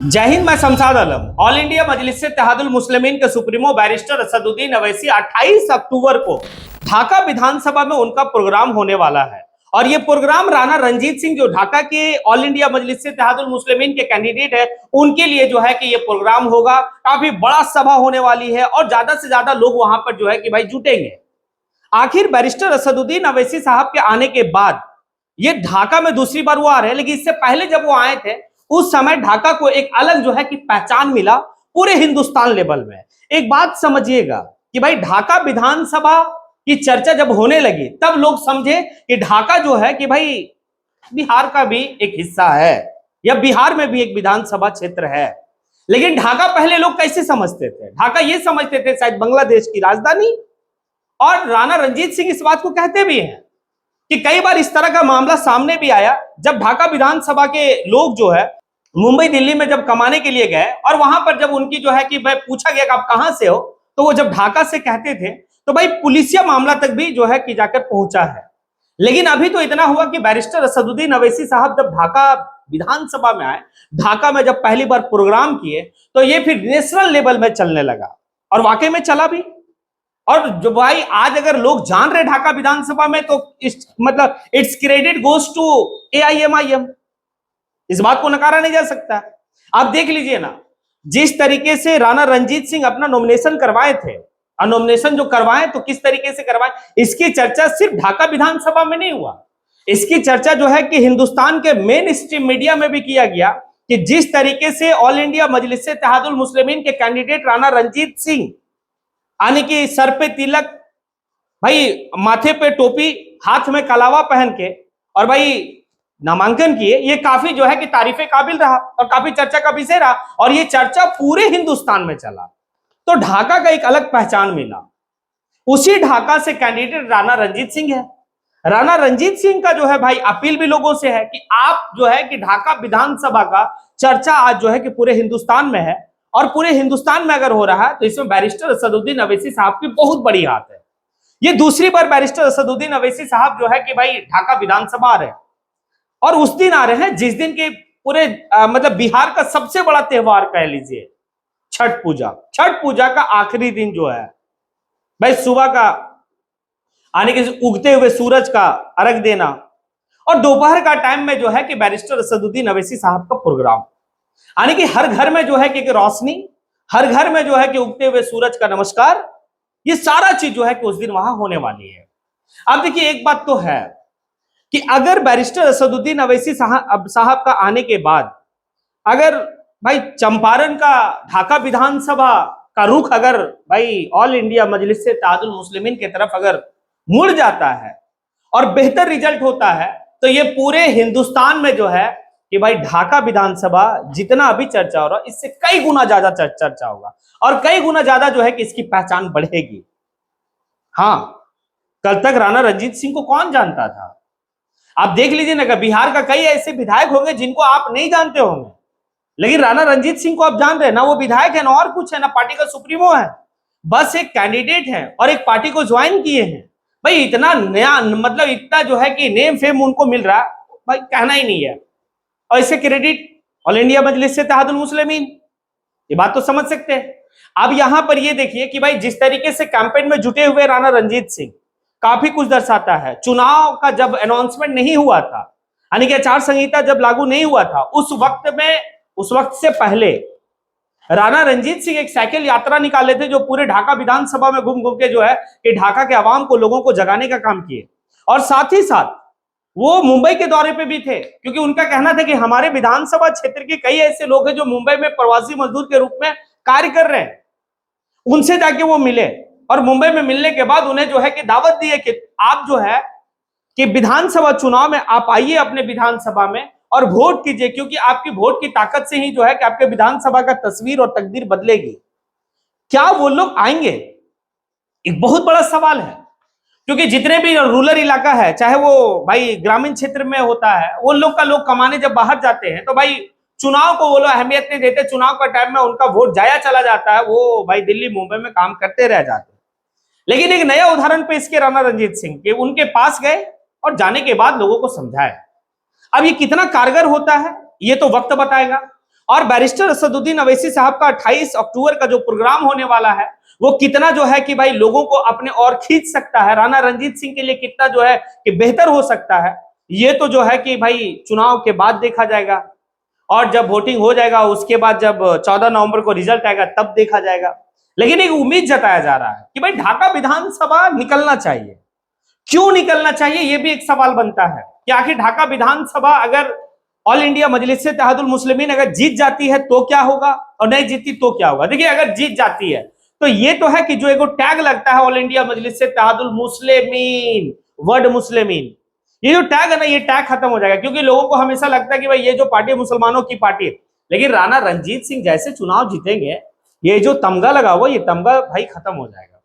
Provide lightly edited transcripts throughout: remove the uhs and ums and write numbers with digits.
जय हिंद। मैं शमशाद आलम। All India मजलिस इत्तेहादुल मुस्लिमीन के सुप्रीमो बैरिस्टर असदुद्दीन अवैसी 28 अक्टूबर को ढाका विधानसभा में उनका प्रोग्राम होने वाला है। और ये प्रोग्राम राणा रंजीत सिंह जो ढाका के ऑल इंडिया मजलिस इत्तेहादुल मुस्लिमीन के कैंडिडेट है, उनके लिए जो है कि ये प्रोग्राम होगा। काफी बड़ा सभा होने वाली है और ज्यादा से ज्यादा लोग वहां पर जो है कि भाई जुटेंगे। आखिर बैरिस्टर असदुद्दीन अवैसी साहब के आने के बाद ये ढाका में दूसरी बार वो आ रहे हैं, लेकिन इससे पहले जब वो आए थे उस समय ढाका को एक अलग जो है कि पहचान मिला पूरे हिंदुस्तान लेवल में। एक बात समझिएगा कि भाई ढाका विधानसभा की चर्चा जब होने लगी तब लोग समझे कि ढाका जो है कि भाई बिहार का भी एक हिस्सा है या बिहार में भी एक विधानसभा क्षेत्र है। लेकिन ढाका पहले लोग कैसे समझते थे? ढाका ये समझते थे शायद बांग्लादेश की राजधानी। और राणा रंजीत सिंह इस बात को कहते भी हैं कि कई बार इस तरह का मामला सामने भी आया जब ढाका विधानसभा के लोग जो है मुंबई दिल्ली में जब कमाने के लिए गए और वहां पर जब उनकी जो है कि भाई पूछा गया कि आप कहां से हो, तो वो जब ढाका से कहते थे तो भाई पुलिसिया मामला तक भी जो है कि जाकर पहुंचा है। लेकिन अभी तो इतना हुआ कि बैरिस्टर असदुद्दीन अवैसी साहब जब ढाका विधानसभा में आए, ढाका में जब पहली बार प्रोग्राम किए, तो ये फिर नेशनल लेवल में चलने लगा और वाकई में चला भी। और जो भाई आज अगर लोग जान रहे ढाका विधानसभा में, तो मतलब it's credit goes to AIMIM। इस बात को नकारा नहीं जा सकता। आप देख लीजिए ना, जिस तरीके से राणा रंजीत सिंह अपना नॉमिनेशन करवाए थे, और नॉमिनेशन जो करवाए तो किस तरीके से करवाए, इसकी चर्चा सिर्फ ढाका विधानसभा में नहीं हुआ। इसकी चर्चा जो है कि हिंदुस्तान के मेन स्ट्रीम मीडिया में भी किया गया कि जिस तरीके से ऑल इंडिया मजलिस इत्तेहादुल मुस्लिमीन के कैंडिडेट राणा रंजीत सिंह यानी कि सर पे तिलक, भाई माथे पे टोपी, हाथ में कलावा पहन के और भाई नामांकन किए, ये काफी जो है कि तारीफे काबिल रहा और काफी चर्चा का विषय रहा और ये चर्चा पूरे हिंदुस्तान में चला। तो ढाका का एक अलग पहचान मिला। उसी ढाका से कैंडिडेट राणा रंजीत सिंह है। राणा रंजीत सिंह का जो है भाई अपील भी लोगों से है कि आप जो है कि ढाका विधानसभा का चर्चा आज जो है कि पूरे हिंदुस्तान में है और पूरे हिंदुस्तान में अगर हो रहा है तो इसमें बैरिस्टर असदुद्दीन अवैसी साहब की बहुत बड़ी हाथ है। ये दूसरी बार बैरिस्टर असदुद्दीन अवैसी साहब जो है कि भाई ढाका विधानसभा आ रहे हैं और उस दिन आ रहे हैं जिस दिन के पूरे मतलब बिहार का सबसे बड़ा त्योहार कह लीजिए छठ पूजा। छठ पूजा का आखिरी दिन जो है भाई सुबह का आने के उगते हुए सूरज का अर्घ देना और दोपहर का टाइम में जो है कि बैरिस्टर असदुद्दीन अवैसी साहब का प्रोग्राम, यानी कि हर घर में जो है कि रोशनी, हर घर में जो है कि उगते हुए सूरज का नमस्कार, ये सारा चीज जो है कि उस दिन वहां होने वाली है। अब देखिए एक बात तो है कि अगर बैरिस्टर असदुद्दीन अवैसी साहब का आने के बाद अगर भाई चंपारण का ढाका विधानसभा का रुख अगर भाई ऑल इंडिया मजलिस इत्तेहादुल मुस्लिमीन की तरफ अगर मुड़ जाता है और बेहतर रिजल्ट होता है, तो ये पूरे हिंदुस्तान में जो है कि भाई ढाका विधानसभा जितना अभी चर्चा हो रहा है इससे कई गुना ज्यादा चर्चा होगा और कई गुना ज्यादा जो है कि इसकी पहचान बढ़ेगी। हाँ, कल तक राणा रंजीत सिंह को कौन जानता था? आप देख लीजिए ना, बिहार का कई ऐसे विधायक होंगे जिनको आप नहीं जानते होंगे, लेकिन राणा रंजीत सिंह को आप जान रहे हैं ना। वो विधायक है ना और कुछ है ना, पार्टी का सुप्रीमो है, बस एक कैंडिडेट है और एक पार्टी को ज्वाइन किए हैं। भाई इतना नया मतलब इतना जो है कि नेम फेम उनको मिल रहा है, भाई कहना ही नहीं है। और इसे क्रेडिट ऑल इंडिया मजलिस इत्तेहादुल मुस्लिमीन, ये बात तो समझ सकते हैं। अब यहां पर ये देखिए कि भाई जिस तरीके से कैंपेन में जुटे हुए राणा रंजीत सिंह काफी कुछ दर्शाता है। चुनाव का जब अनाउंसमेंट नहीं हुआ था, यानी कि आचार संहिता जब लागू नहीं हुआ था, उस वक्त से पहले राणा रंजीत सिंह एक साइकिल यात्रा निकाले थे जो पूरे ढाका विधानसभा में घूम घूम के जो है कि ढाका के आवाम को, लोगों को जगाने का काम किए। और साथ ही साथ वो मुंबई के दौरे पे भी थे, क्योंकि उनका कहना था कि हमारे विधानसभा क्षेत्र के कई ऐसे लोग हैं जो मुंबई में प्रवासी मजदूर के रूप में कार्य कर रहे हैं, उनसे जाके वो मिले और मुंबई में मिलने के बाद उन्हें जो है कि दावत दी है कि आप जो है कि विधानसभा चुनाव में आप आइए अपने विधानसभा में और वोट कीजिए, क्योंकि आपकी वोट की ताकत से ही जो है कि आपके विधानसभा का तस्वीर और तकदीर बदलेगी। क्या वो लोग आएंगे? एक बहुत बड़ा सवाल है, क्योंकि जितने भी रूरल इलाका है, चाहे वो भाई ग्रामीण क्षेत्र में होता है, वो लोग का लोग कमाने जब बाहर जाते हैं तो भाई चुनाव को वो लोग अहमियत नहीं देते। चुनाव का टाइम में उनका वोट जाया चला जाता है, वो भाई दिल्ली मुंबई में काम करते रह जाते हैं। लेकिन एक नया उदाहरण पेश किया राणा रंजीत सिंह के, उनके पास गए और जाने के बाद लोगों को समझाए। अब ये कितना कारगर होता है ये तो वक्त बताएगा। और बैरिस्टर असदुद्दीन अवैसी साहब का 28 अक्टूबर का जो प्रोग्राम होने वाला है वो कितना जो है कि भाई लोगों को अपने ओर खींच सकता है, राणा रणजीत सिंह के लिए कितना जो है कि बेहतर हो सकता है, ये तो जो है कि भाई चुनाव के बाद देखा जाएगा। और जब वोटिंग हो जाएगा उसके बाद जब 14 नवंबर को रिजल्ट आएगा तब देखा जाएगा। लेकिन एक उम्मीद जताया जा रहा है कि भाई ढाका विधानसभा निकलना चाहिए। क्यों निकलना चाहिए ये भी एक सवाल बनता है कि आखिर ढाका विधानसभा अगर ऑल इंडिया मजलिस-ए-इत्तेहादुल मुस्लिमीन अगर जीत जाती है तो क्या होगा और नहीं जीती तो क्या होगा। देखिए अगर जीत जाती है तो ये तो है कि जो एक टैग लगता है ऑल इंडिया मजलिस-ए-इत्तेहादुल मुस्लिमीन, वर्ड मुस्लिमीन, ये जो टैग है ना ये टैग खत्म हो जाएगा। क्योंकि लोगों को हमेशा लगता है कि भाई ये जो पार्टी मुसलमानों की पार्टी है, लेकिन राणा रणजीत सिंह जैसे चुनाव जीतेंगे ये जो तमगा लगा हुआ ये तमगा भाई खत्म हो जाएगा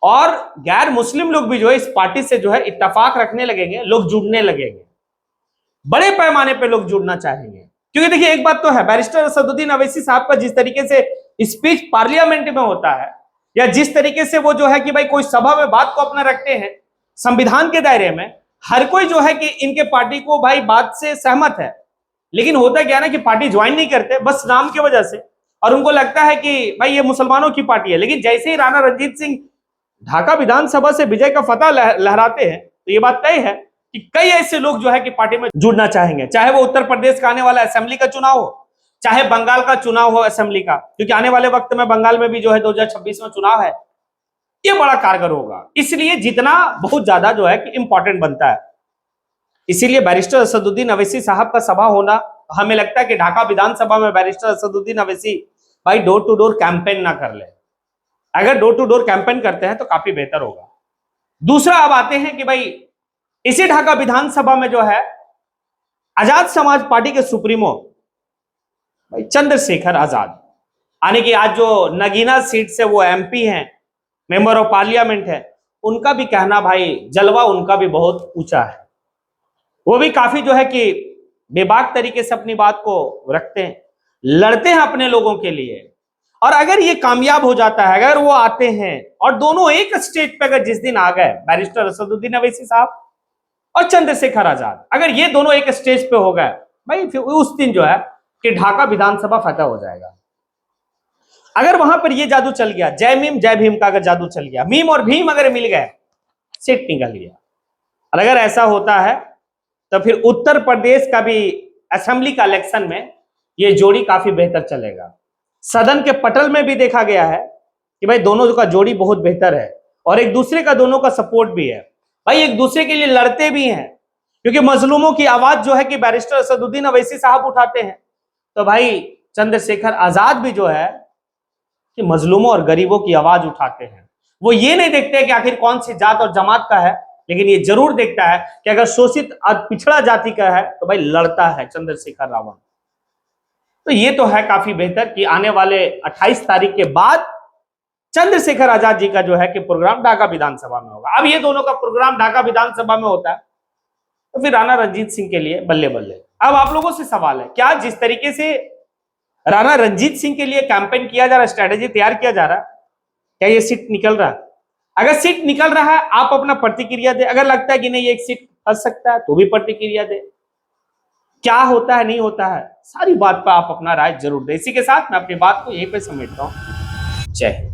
और गैर मुस्लिम लोग भी जो है इस पार्टी से जो है इत्तेफाक रखने लगेंगे, लोग जुड़ने लगेंगे, बड़े पैमाने पे लोग जुड़ना चाहेंगे। क्योंकि देखिए एक बात तो है, बैरिस्टर असदुद्दीन अवैसी साहब का जिस तरीके से स्पीच पार्लियामेंट में होता है या जिस तरीके से वो जो है कि भाई कोई सभा में बात को अपना रखते हैं संविधान के दायरे में, हर कोई जो है कि इनके पार्टी को भाई बात से सहमत है। लेकिन होता क्या है ना कि पार्टी ज्वाइन नहीं करते बस नाम की वजह से, और उनको लगता है कि भाई ये मुसलमानों की पार्टी है। लेकिन जैसे ही राणा रणजीत सिंह ढाका विधानसभा से विजय का फतह लहराते हैं तो ये बात तय है कि कई ऐसे लोग जो है कि पार्टी में जुड़ना चाहेंगे, चाहे वो उत्तर प्रदेश का आने वाला असेंबली का चुनाव हो, चाहे बंगाल का चुनाव हो असेंबली का, क्योंकि आने वाले वक्त में बंगाल में भी जो है 2026 में चुनाव है, ये बड़ा कारगर होगा। इसलिए जितना बहुत ज्यादा जो है कि इंपॉर्टेंट बनता है। इसीलिए बैरिस्टर असदुद्दीन अवैसी साहब का सभा होना, हमें लगता है कि ढाका विधानसभा में बैरिस्टर असदुद्दीन अवैसी भाई डोर टू डोर कैंपेन ना कर ले। अगर डोर टू डोर कैंपेन करते हैं तो काफी बेहतर होगा। दूसरा अब आते हैं कि भाई इसी ढाका विधानसभा में जो है आजाद समाज पार्टी के सुप्रीमो भाई चंद्रशेखर आजाद, यानी कि आज जो नगीना सीट से वो एमपी हैं, मेंबर ऑफ पार्लियामेंट है, उनका भी कहना भाई जलवा उनका भी बहुत ऊंचा है। वो भी काफी जो है कि बेबाक तरीके से अपनी बात को रखते हैं, लड़ते हैं अपने लोगों के लिए। और अगर ये कामयाब हो जाता है, अगर वो आते हैं और दोनों एक स्टेज पे अगर जिस दिन आ गए बैरिस्टर असदुद्दीन अवैसी साहब और चंद्रशेखर आजाद, अगर ये दोनों एक स्टेज पे हो गए भाई फिर उस दिन जो है कि ढाका विधानसभा फतह हो जाएगा। अगर वहां पर ये जादू चल गया, जय मीम जय भीम का अगर जादू चल गया, मीम और भीम अगर मिल गए, सीट निकल गया। और अगर ऐसा होता है तो फिर उत्तर प्रदेश का भी असेंबली का इलेक्शन में ये जोड़ी काफी बेहतर चलेगा। सदन के पटल में भी देखा गया है कि भाई दोनों का जोड़ी बहुत बेहतर है और एक दूसरे का दोनों का सपोर्ट भी है, भाई एक दूसरे के लिए लड़ते भी हैं। क्योंकि मजलूमों की आवाज जो है कि बैरिस्टर असदुद्दीन अवैसी साहब उठाते हैं, तो भाई चंद्रशेखर आजाद भी जो है कि मजलूमों और गरीबों की आवाज उठाते हैं। वो ये नहीं देखते कि आखिर कौन सी जात और जमात का है, लेकिन ये जरूर देखता है कि अगर शोषित और पिछड़ा जाति का है तो भाई लड़ता है चंद्रशेखर रावण। तो ये तो है काफी बेहतर कि आने वाले 28 तारीख के बाद चंद्रशेखर आजाद जी का जो है कि प्रोग्राम ढाका विधानसभा में होगा। अब ये दोनों का प्रोग्राम ढाका विधानसभा में होता है तो फिर राणा रणजीत सिंह के लिए बल्ले बल्ले। अब आप लोगों से सवाल है, क्या जिस तरीके से राणा रणजीत सिंह के लिए कैंपेन किया जा रहा है, स्ट्रेटेजी तैयार किया जा रहा है, क्या ये सीट निकल रहा है? अगर सीट निकल रहा है आप अपना प्रतिक्रिया दे। अगर लगता है कि नहीं एक सीट फंस सकता है तो भी प्रतिक्रिया दे। क्या होता है नहीं होता है सारी बात पर आप अपना राय जरूर दें। इसी के साथ मैं अपनी बात को यहीं पे समेटता हूं। जय हिंद।